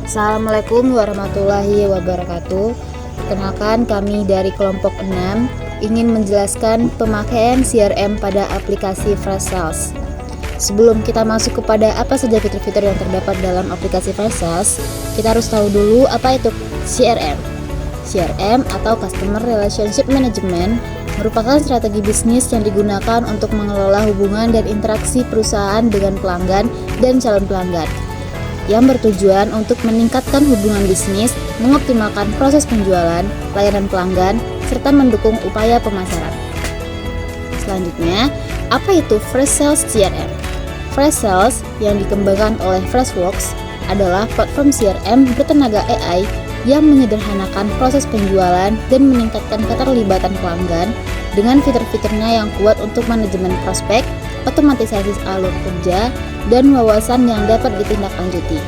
Assalamualaikum warahmatullahi wabarakatuh. Kenalkan, kami dari kelompok 6 ingin menjelaskan pemakaian CRM pada aplikasi Freshsales. Sebelum kita masuk kepada apa saja fitur-fitur yang terdapat dalam aplikasi Freshsales, kita harus tahu dulu apa itu CRM. CRM atau Customer Relationship Management merupakan strategi bisnis yang digunakan untuk mengelola hubungan dan interaksi perusahaan dengan pelanggan dan calon pelanggan, yang bertujuan untuk meningkatkan hubungan bisnis, mengoptimalkan proses penjualan, layanan pelanggan, serta mendukung upaya pemasaran. Selanjutnya, apa itu Freshsales CRM? Freshsales yang dikembangkan oleh Freshworks adalah platform CRM bertenaga AI yang menyederhanakan proses penjualan dan meningkatkan keterlibatan pelanggan dengan fitur-fiturnya yang kuat untuk manajemen prospek, otomatisasi alur kerja, dan wawasan yang dapat ditindaklanjuti.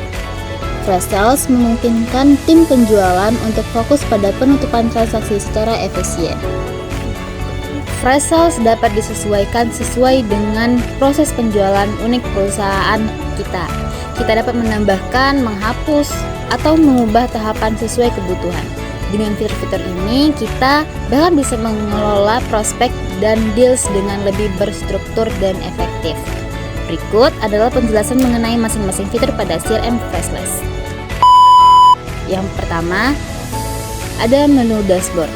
Freshsales memungkinkan tim penjualan untuk fokus pada penutupan transaksi secara efisien. Freshsales dapat disesuaikan sesuai dengan proses penjualan unik perusahaan kita. Kita dapat menambahkan, menghapus, atau mengubah tahapan sesuai kebutuhan. Dengan fitur-fitur ini, kita bahkan bisa mengelola prospek dan deals dengan lebih berstruktur dan efektif. Berikut adalah penjelasan mengenai masing-masing fitur pada CRM Freshsales. Yang pertama, ada menu dashboard.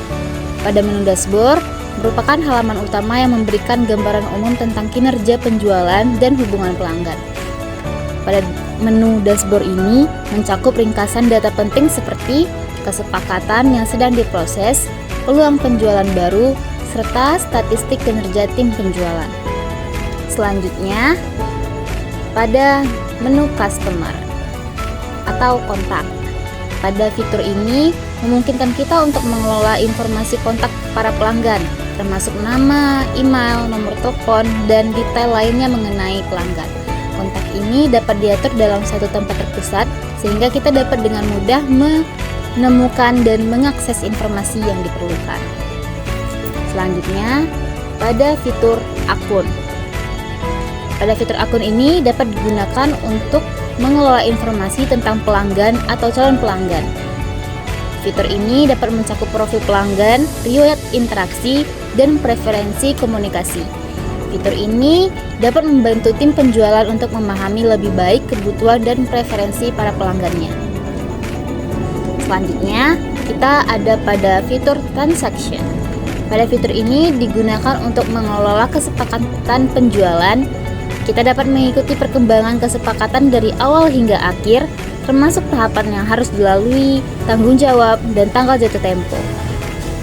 Pada menu dashboard, merupakan halaman utama yang memberikan gambaran umum tentang kinerja penjualan dan hubungan pelanggan. Pada menu dashboard ini mencakup ringkasan data penting seperti kesepakatan yang sedang diproses, peluang penjualan baru, serta statistik kinerja tim penjualan. Selanjutnya, pada menu customer atau kontak. Pada fitur ini memungkinkan kita untuk mengelola informasi kontak para pelanggan, termasuk nama, email, nomor telepon, dan detail lainnya mengenai pelanggan. Kontak ini dapat diatur dalam satu tempat terpusat sehingga kita dapat dengan mudah menemukan dan mengakses informasi yang diperlukan. Selanjutnya, pada fitur akun. Pada fitur akun ini dapat digunakan untuk mengelola informasi tentang pelanggan atau calon pelanggan. Fitur ini dapat mencakup profil pelanggan, riwayat interaksi, dan preferensi komunikasi. Fitur ini dapat membantu tim penjualan untuk memahami lebih baik kebutuhan dan preferensi para pelanggannya. Selanjutnya, kita ada pada fitur transaction. Pada fitur ini digunakan untuk mengelola kesepakatan penjualan. Kita dapat mengikuti perkembangan kesepakatan dari awal hingga akhir, termasuk tahapan yang harus dilalui, tanggung jawab, dan tanggal jatuh tempo.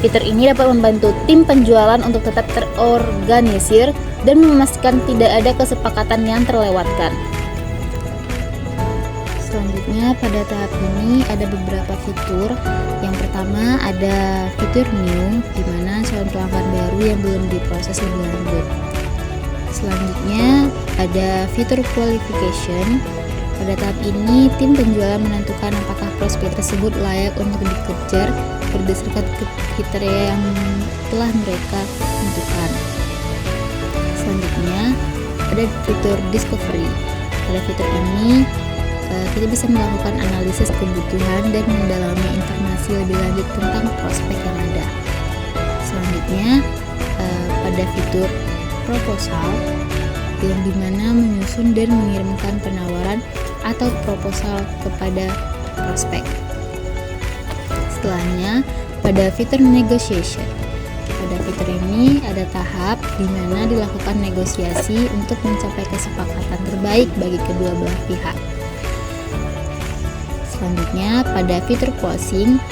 Fitur ini dapat membantu tim penjualan untuk tetap terorganisir dan memastikan tidak ada kesepakatan yang terlewatkan. Selanjutnya, pada tahap ini ada beberapa fitur. Yang pertama ada fitur new, di mana calon pelanggan baru yang belum diproses lebih lanjut. Selanjutnya ada fitur qualification. Pada tahap ini, tim penjualan menentukan apakah prospek tersebut layak untuk dikejar berdasarkan kriteria yang telah mereka tentukan. Selanjutnya, ada fitur discovery. Pada fitur ini, kita bisa melakukan analisis kebutuhan dan mendalami informasi lebih lanjut tentang prospek yang ada. Selanjutnya, pada fitur proposal, yang dimana menyusun dan mengirimkan penawaran atau proposal kepada prospek. Setelahnya, pada fitur negotiation. Pada fitur ini ada tahap di mana dilakukan negosiasi untuk mencapai kesepakatan terbaik bagi kedua belah pihak. Selanjutnya, pada fitur closing,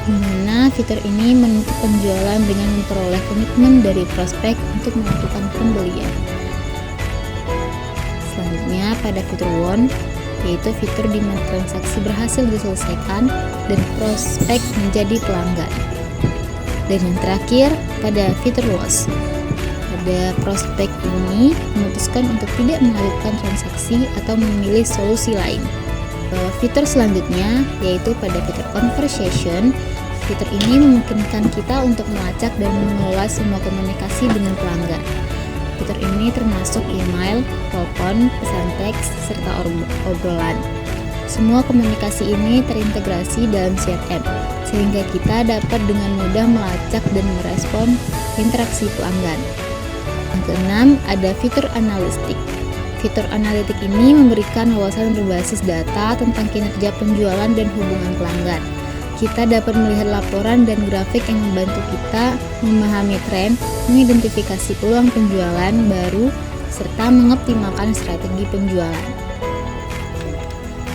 di mana fitur ini menutup penjualan dengan memperoleh komitmen dari prospek untuk melakukan pembelian. Selanjutnya, pada fitur won, yaitu fitur di mana transaksi berhasil diselesaikan dan prospek menjadi pelanggan. Dan yang terakhir, pada fitur loss. Pada prospek ini memutuskan untuk tidak melanjutkan transaksi atau memilih solusi lain. Fitur selanjutnya yaitu pada fitur conversation. Fitur ini memungkinkan kita untuk melacak dan mengelola semua komunikasi dengan pelanggan. Fitur ini termasuk email, telepon, pesan teks, serta obrolan. Semua komunikasi ini terintegrasi dalam CRM, sehingga kita dapat dengan mudah melacak dan merespon interaksi pelanggan. Yang keenam, ada fitur analitik. Fitur analitik ini memberikan wawasan berbasis data tentang kinerja penjualan dan hubungan pelanggan. Kita dapat melihat laporan dan grafik yang membantu kita memahami tren, mengidentifikasi peluang penjualan baru, serta mengoptimalkan strategi penjualan.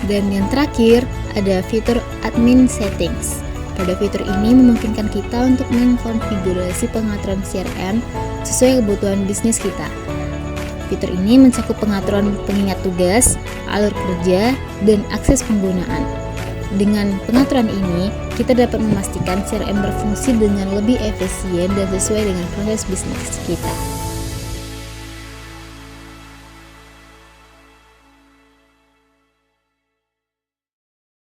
Dan yang terakhir, ada fitur admin settings. Pada fitur ini memungkinkan kita untuk mengkonfigurasi pengaturan CRM sesuai kebutuhan bisnis kita. Fitur ini mencakup pengaturan pengingat tugas, alur kerja, dan akses penggunaan. Dengan pengaturan ini, kita dapat memastikan CRM berfungsi dengan lebih efisien dan sesuai dengan proses bisnis kita.